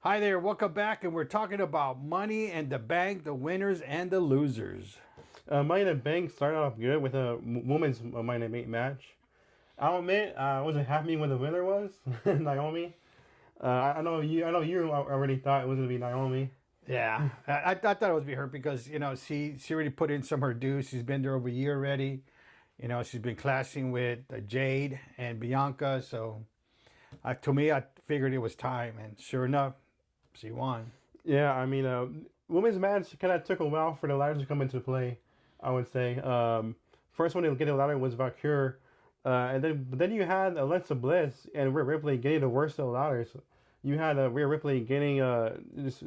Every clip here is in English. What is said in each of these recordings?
Hi there, welcome back, and we're talking about Money and the Bank, the winners and the losers. Money in the Bank started off good with a women's Money in the Bank match. I'll admit I wasn't happy when the winner was Naomi. I know you already thought it was gonna be Naomi. Yeah, I thought it would be her because she already put in some of her dues. She's been there over a year already. She's been clashing with Jade and Bianca. So to me, I figured it was time, and sure enough, she won. Yeah, I mean, women's match kind of took a while for the ladders to come into play. I would say first one to get a ladder was Vaquer, but then you had Alexa Bliss and Rhea Ripley getting the worst of the ladders. You had Rhea Ripley getting this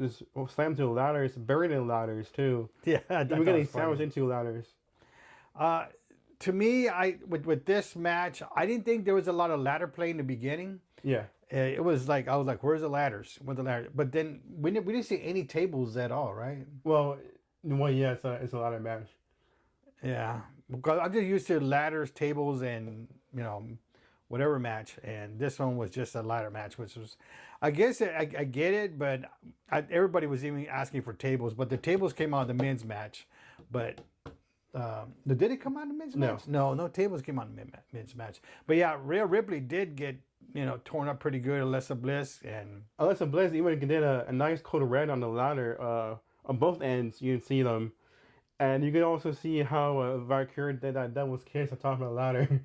slammed to the ladders, buried in the ladders too. Yeah, Even getting sandwiched into ladders. To me, I with this match, I didn't think there was a lot of ladder play in the beginning. Yeah. It was like I was like, "Where's the ladders? Where's the ladder?" But then we didn't see any tables at all, right? Yeah, it's a ladder match. Yeah, because I'm just used to ladders, tables, and whatever match, and this one was just a ladder match, which was, I guess I get it, but everybody was even asking for tables, but the tables came out of the men's match, but. Did it come out in the men's match? No tables came out in the men's match. But yeah, Rhea Ripley did get torn up pretty good. Alexa Bliss even did a nice coat of red on the ladder on both ends. You can see them, and you can also see how Valkyria did that devil's kiss on top of the ladder.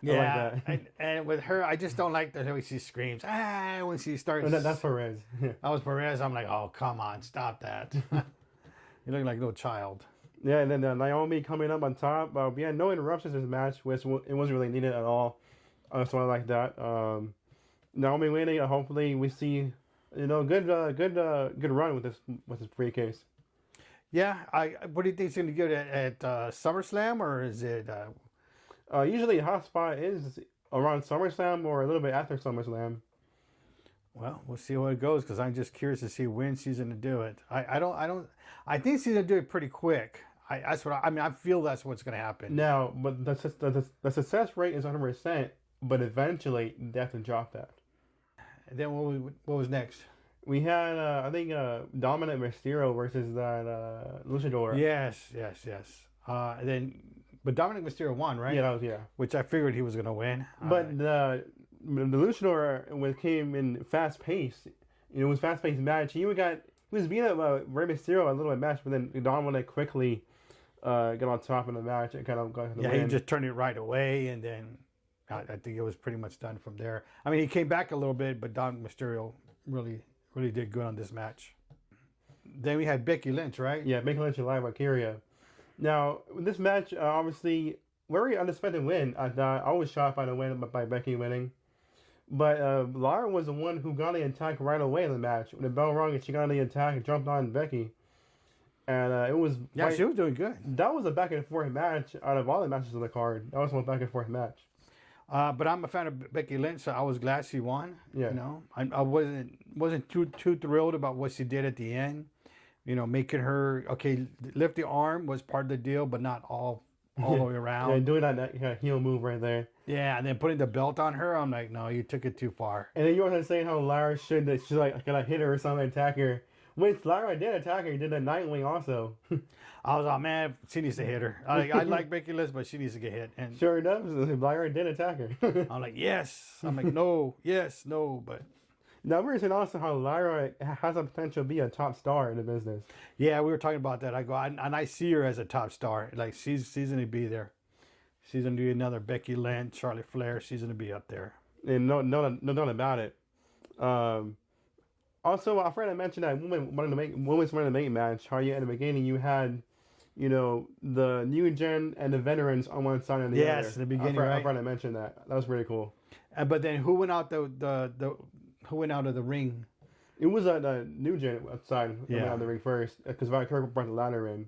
Yeah, like and with her, I just don't like the way she screams when she starts. That's Perez. That was Perez. I'm like, oh come on, stop that. You look like a little child. Yeah, and then Naomi coming up on top. We had no interruptions in this match, which it wasn't really needed at all. So I like that. Naomi winning. Hopefully, we see good run with this briefcase. Yeah, what do you think is going to get at SummerSlam, or is it? Usually, a hot spot is around SummerSlam or a little bit after SummerSlam. Well, we'll see how it goes because I'm just curious to see when she's going to do it. I think she's going to do it pretty quick. I feel that's what's going to happen. Now, but the success rate is 100%, but eventually they have to drop that. And then what was next? We had, I think, Dominik Mysterio versus that Lucha Dor. Yes. But Dominik Mysterio won, right? Yeah. Which I figured he was going to win. But the Luchador came in fast pace. It was fast paced match. He was beating up Rey Mysterio a little bit match, but then Dominik quickly got on top of the match and kind of got the win. He just turned it right away, and then I think it was pretty much done from there. I mean, he came back a little bit, but Dominik Mysterio really did good on this match. Then we had Becky Lynch, right? Yeah, Becky Lynch and Lyra Valkyria. Now, this match, obviously, very unexpected win. I was shocked by the win by Becky winning. But Lyra was the one who got the attack right away in the match. When the bell rung and she got the attack and jumped on Becky. And it was... Yeah, she was doing good. That was a back and forth match out of all the matches on the card. That was one back and forth match. But I'm a fan of Becky Lynch, so I was glad she won. Yeah. I wasn't too thrilled about what she did at the end. Making her lift the arm was part of the deal, but not all the way around. Yeah, doing that heel move right there. Yeah, and then putting the belt on her, I'm like, no, you took it too far. And then you were saying how Lyra should gonna hit her or something, attack her. Which Lyra did attack her. He did a Nightwing also. I was like, man, she needs to hit her. I like Becky Lynch, but she needs to get hit. And sure enough, Lyra did attack her. I'm like, yes. I'm like, no, yes, no, but. Now we're saying also how Lyra has a potential to be a top star in the business. Yeah, we were talking about that. I see her as a top star. Like she's gonna be there. She's gonna do another Becky Lynch, Charlotte Flair. She's gonna be up there. And no doubt about it. Also, I forgot to mention that women's Money in the Bank match. How you at the beginning you had, the new gen and the veterans on one side and the other. Yes, the beginning. I forgot to mention that. That was pretty cool. But then who went out who went out of the ring? It was the new gen outside. Went out of the ring first because Vaquer brought the ladder in.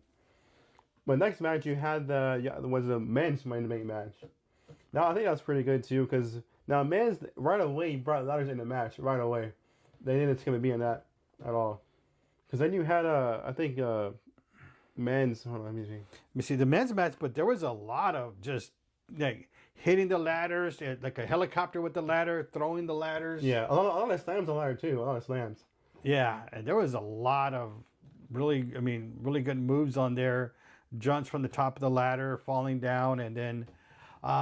But next match you had was the men's Money in the Bank match. Now I think that's pretty good too because now men's right away brought ladders in the match right away. They didn't skip a beat on that at all. Because then you had I think men's. Hold on, let me see. Let me see the men's match, but there was a lot of just like hitting the ladders, like a helicopter with the ladder, throwing the ladders. Yeah, a lot of slams on the ladder too. A lot of slams. Yeah, and there was a lot of really good moves on there. Jumps from the top of the ladder, falling down, and then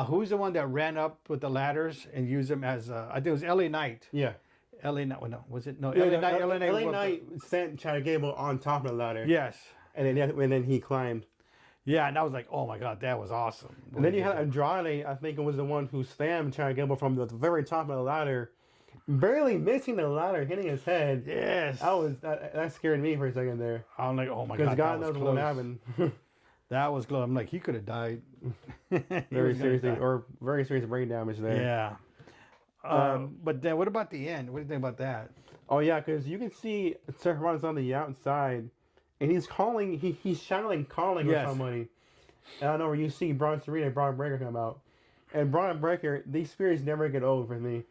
who's the one that ran up with the ladders and used them as I think it was LA Knight. Yeah. LA Knight, no, was it? No, Yeah, LA Knight. LA Knight sent Chad Gable on top of the ladder. Yes. And then he climbed. Yeah, and I was like, oh my God, that was awesome. And then you had Andrade, I think it was the one who slammed Chad Gable from the very top of the ladder, barely missing the ladder, hitting his head. Yes. That scared me for a second there. I'm like, oh my God, because God knows what happened. That was close. I'm like, he could have died. Very serious brain damage there. Yeah. But then what about the end? What do you think about that? Oh yeah, because you can see Seth Rollins on the outside, and he's calling. He's shouting, calling for somebody. And I don't know where you see Bronson and Braun Breaker come out, and Braun Breaker. These spears never get old for me.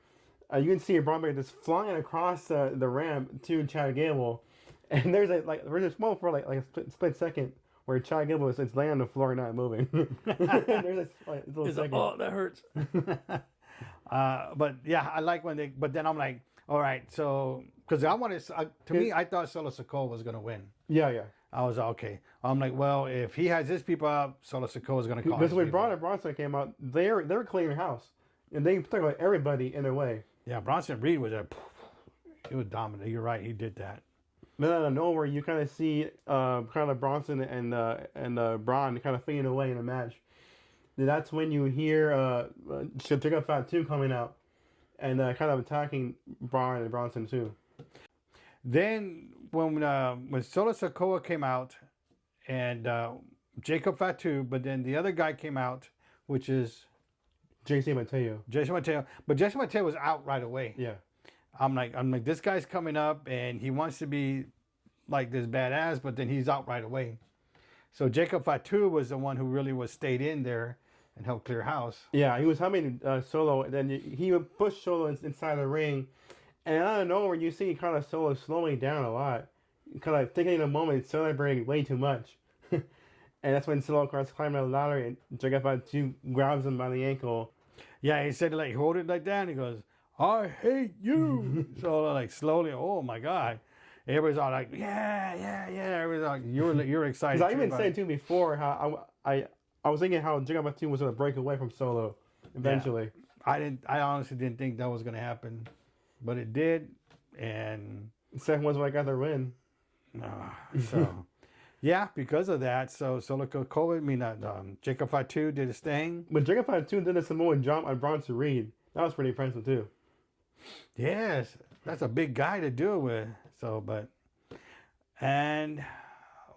You can see Braun Breaker just flying across the ramp to Chad Gable, and there's a moment for like a split second where Chad Gable is laying on the floor not moving. There's a little second. Oh, that hurts. But yeah, I like when they. But then I'm like, all right, so because I wanted to me, I thought Solo Sikoa was gonna win. Yeah. I was okay. I'm like, well, if he has his people up, Solo Sikoa is gonna call. Because when Braun and Bronson came out, they were cleaning house, and they took about everybody in their way. Yeah, Bronson Reed was he was dominant. You're right, he did that. Then out of nowhere, you kind of see kind of Bronson and Braun kind of fading away in the match. And that's when you hear Fatu coming out and kind of attacking Braun and Bronson too. Then when Solo Sikoa came out and Jacob Fatu, but then the other guy came out, which is Jason Mateo. But Jason Mateo was out right away. Yeah. I'm like, this guy's coming up and he wants to be like this badass, but then he's out right away. So Jacob Fatu was the one who really stayed in there and helped clear house. Yeah, he was helping Solo, and then he would push Solo inside the ring, and out of nowhere you see kind of Solo slowing down a lot, kind of taking a moment, celebrating way too much. And that's when Solo starts climbing the ladder, and Jacob Fatu grabs him by the ankle. Yeah, he said like hold it like that, and he goes, I hate you. So like slowly, oh my God. Everybody's all like, yeah. Everybody's like, you're excited. Because I even said too before how I was thinking how Jacob Fatu was going to break away from Solo eventually. Yeah. I honestly didn't think that was going to happen, but it did, and Seth was when I got their win. So yeah, because of that, so Jacob Fatu did his thing. But Jacob Fatu did a Samoan jump on Bronson Reed. That was pretty impressive too. Yes, that's a big guy to do it with. So, and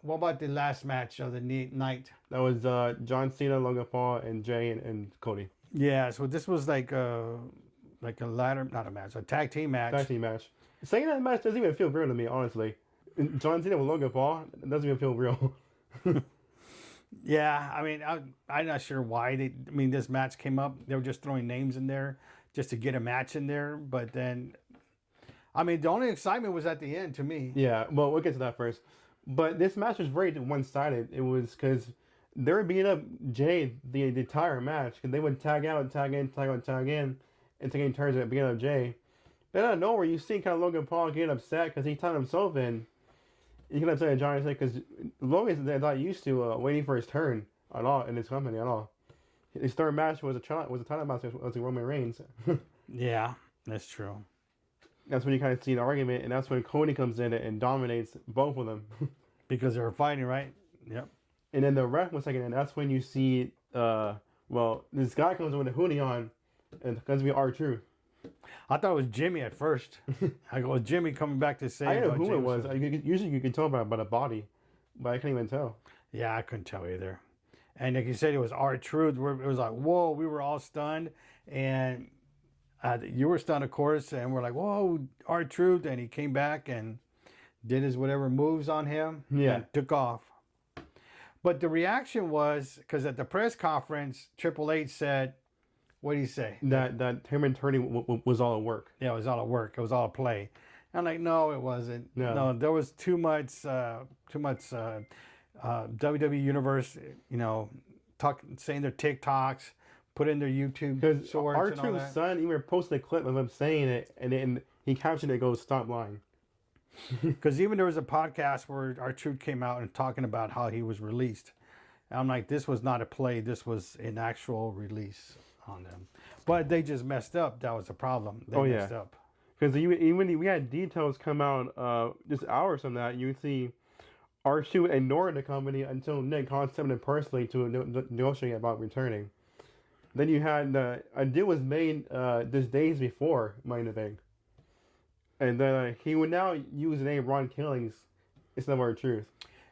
what about the last match of the night? That was John Cena, Logan Paul, and Jay and Cody. Yeah, so this was like a ladder, not a match, a tag team match. Tag team match. Saying that match doesn't even feel real to me, honestly. John Cena with Logan Paul, it doesn't even feel real. Yeah, I mean, I'm not sure why this match came up. They were just throwing names in there just to get a match in there, but then. I mean, the only excitement was at the end to me. Yeah, well, we'll get to that first. But this match was very one-sided. It was because they were beating up Jay the entire match. Because they would tag out, tag in, and taking turns at beating up Jay. Then out of nowhere, you see kind of Logan Paul getting upset because he tied himself in. You can upset Johnny because Logan's not used to waiting for his turn at all in his company at all. His third match was a title match with Roman Reigns. Yeah, that's true. That's when you kind of see the argument, and that's when Cody comes in and dominates both of them. Because they were fighting, right? Yep. And then the ref was second, and that's when you see, this guy comes in with a hoodie on, and it's going to be R-Truth. I thought it was Jimmy at first. I go, Jimmy coming back to say. I didn't know who it was. Usually you can tell by the body, but I couldn't even tell. Yeah, I couldn't tell either. And like you said, it was R-Truth. It was like, whoa, we were all stunned, and. You were stunned, of course, and we're like, whoa, R-Truth. And he came back and did his whatever moves on him. Yeah. And took off. But the reaction was, because at the press conference, Triple H said, what did he say? That him and Tony was all at work. Yeah, it was all at work. It was all a play. I'm like, no, it wasn't. No, there was too much WWE Universe, saying their TikToks, put in their YouTube Because shorts our and all true that. son even posted a clip of him saying it, and then he captioned it, goes, "Stop lying." Because even there was a podcast where our truth came out and talking about how he was released. And I'm like, this was not a play. This was an actual release on them. But they just messed up. That was the problem. They messed up. Because even we had details come out just hours from that. You see R-Truth ignored the company until Nick contacted him personally to negotiate about returning. Then you had a deal was made just days before Money in the Bank. And then he would now use the name Ron Killings instead of R-Truth.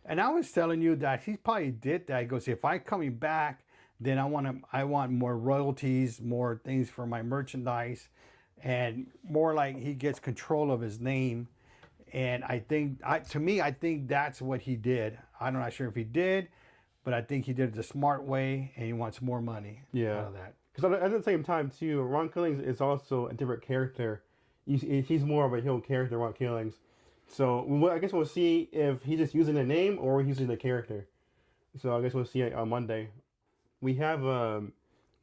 And I was telling you that he probably did that. He goes, if I coming back, then I want more royalties, more things for my merchandise, and more like he gets control of his name. And I think, to me, I think that's what he did. I'm not sure if he did, but I think he did it the smart way, and he wants more money out of that. Because at the same time, too, Ron Killings is also a different character. He's more of a heel character, Ron Killings. So I guess we'll see if he's just using the name or he's using the character. So I guess we'll see on Monday. We have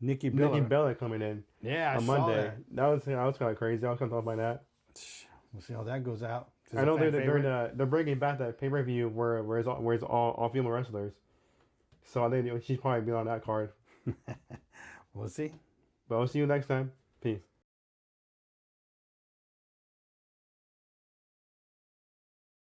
Nikki Bella coming in. Yeah, on Monday. That was kind of crazy. I was kind of thought by that. We'll see how that goes out. I know they're bringing back that pay-per-view where it's all female wrestlers. So I think she's probably been on that card. We'll see. But we'll see you next time. Peace.